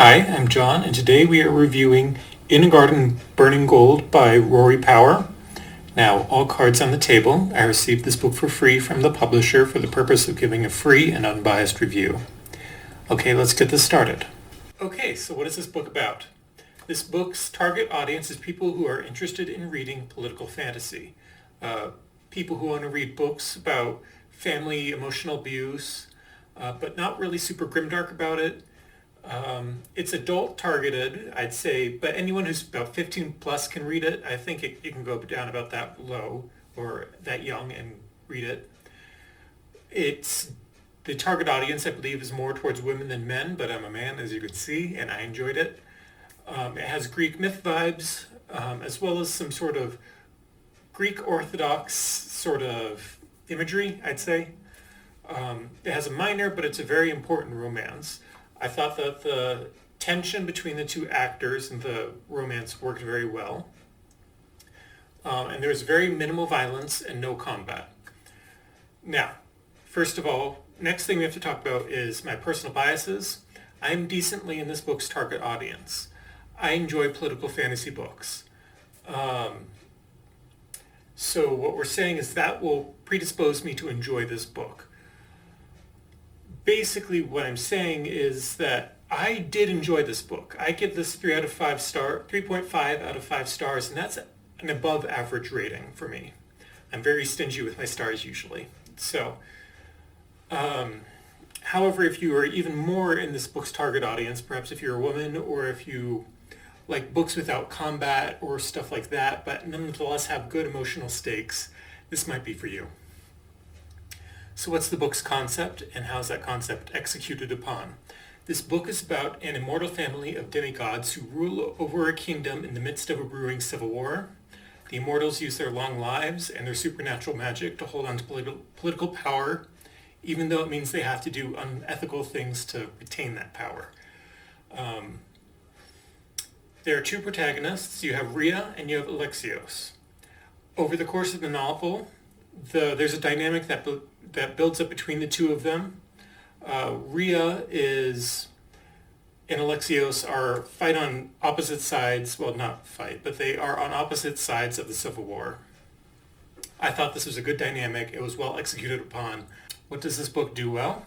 Hi, I'm John, and today we are reviewing In a Garden Burning Gold by Rory Power. Now, all cards on the table. I received this book for free from the publisher for the purpose of giving a free and unbiased review. Okay, let's get this started. Okay, so what is this book about? This book's target audience is people who are interested in reading political fantasy. People who want to read books about family emotional abuse, but not really super grimdark about it. It's adult targeted, I'd say, but anyone who's about 15 plus can read it. I think it can go down about that low or that young and read it. It's the target audience, I believe, is more towards women than men, but I'm a man, as you can see, and I enjoyed it. It has Greek myth vibes, as well as some sort of Greek Orthodox sort of imagery, I'd say. It has a minor, but it's a very important romance. I thought that the tension between the two actors and the romance worked very well. And there was very minimal violence and no combat. Now, first of all, next thing we have to talk about is my personal biases. I am decently in this book's target audience. I enjoy political fantasy books. So what we're saying is that will predispose me to enjoy this book. Basically, what I'm saying is that I did enjoy this book. I give this 3.5 out of 5 stars, and that's an above average rating for me. I'm very stingy with my stars usually. So, however, if you are even more in this book's target audience, perhaps if you're a woman or if you like books without combat or stuff like that, but nonetheless have good emotional stakes, this might be for you. So what's the book's concept, and how's that concept executed upon? This book is about an immortal family of demigods who rule over a kingdom in the midst of a brewing civil war. The immortals use their long lives and their supernatural magic to hold on to political power, even though it means they have to do unethical things to retain that power. There are two protagonists. You have Rhea and you have Alexios. Over the course of the novel, there's a dynamic that builds up between the two of them. Rhea and Alexios fight on opposite sides. Well, not fight, but they are on opposite sides of the Civil War. I thought this was a good dynamic. It was well executed upon. What does this book do well?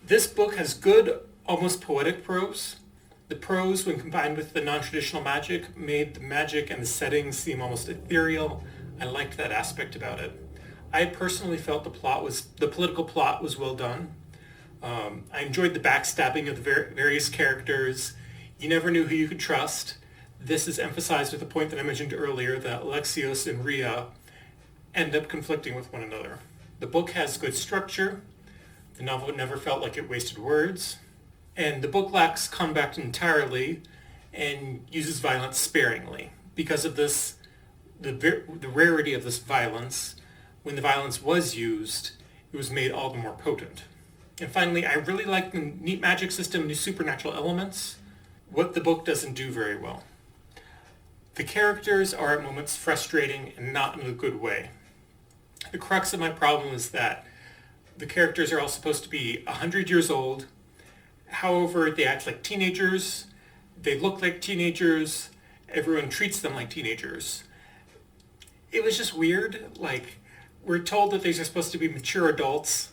This book has good, almost poetic prose. The prose, when combined with the non-traditional magic, made the magic and the settings seem almost ethereal. I liked that aspect about it. I personally felt the political plot was well done. I enjoyed the backstabbing of the various characters. You never knew who you could trust. This is emphasized with the point that I mentioned earlier, that Alexios and Rhea end up conflicting with one another. The book has good structure. The novel never felt like it wasted words. And the book lacks combat entirely and uses violence sparingly. Because of this, the rarity of this violence, when the violence was used, it was made all the more potent. And finally, I really like the neat magic system, new supernatural elements. What the book doesn't do very well. The characters are at moments frustrating and not in a good way. The crux of my problem is that the characters are all supposed to be 100 years old. However, they act like teenagers. They look like teenagers. Everyone treats them like teenagers. It was just weird. We're told that these are supposed to be mature adults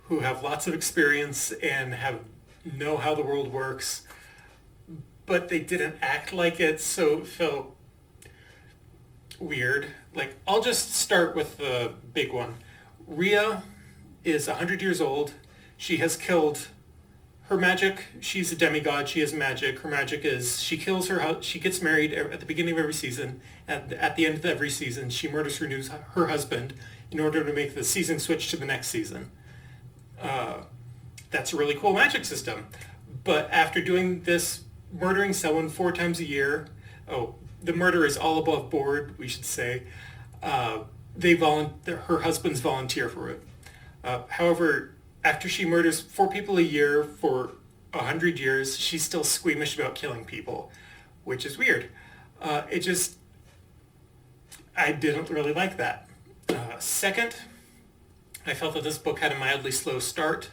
who have lots of experience and know how the world works, but they didn't act like it, so it felt weird. I'll just start with the big one. Rhea is 100 years old. She has killed her magic. She's a demigod. She has magic. Her magic is she kills she gets married at the beginning of every season. At the end of every season, she murders her husband in order to make the season switch to the next season. That's a really cool magic system. But after doing this, murdering someone 4 times a year, the murder is all above board, we should say. Her husbands volunteer for it. However, after she murders 4 people a year for 100 years, she's still squeamish about killing people, which is weird. I didn't really like that. Second, I felt that this book had a mildly slow start.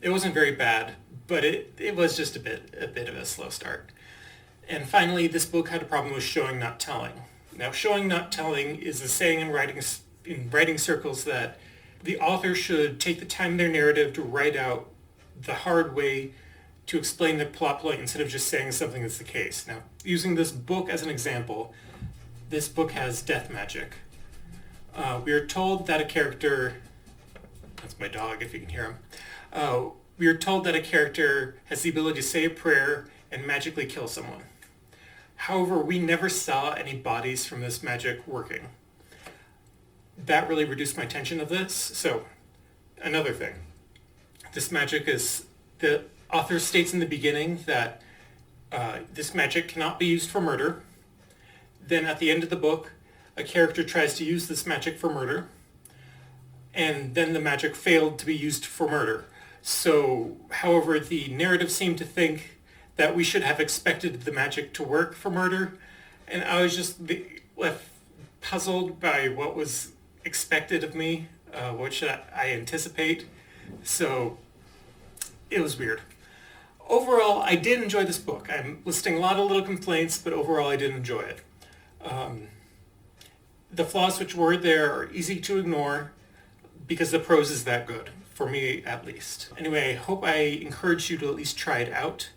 It wasn't very bad, but it was just a bit of a slow start. And finally, this book had a problem with showing, not telling. Now, showing, not telling is a saying in writing circles that the author should take the time in their narrative to write out the hard way to explain the plot point instead of just saying something that's the case. Now, using this book as an example, this book has death magic. We are told that a character, that's my dog if you can hear him, we are told that a character has the ability to say a prayer and magically kill someone. However, we never saw any bodies from this magic working. That really reduced my tension of this. So, another thing. This magic is, the author states in the beginning that this magic cannot be used for murder. Then at the end of the book, a character tries to use this magic for murder. And then the magic failed to be used for murder. So, however, the narrative seemed to think that we should have expected the magic to work for murder. And I was just left puzzled by what was expected of me, what should I anticipate. So it was weird. Overall, I did enjoy this book. I'm listing a lot of little complaints, but overall I did enjoy it. The flaws which were there are easy to ignore because the prose is that good, for me at least. Anyway, I hope I encourage you to at least try it out.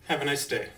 Have a nice day.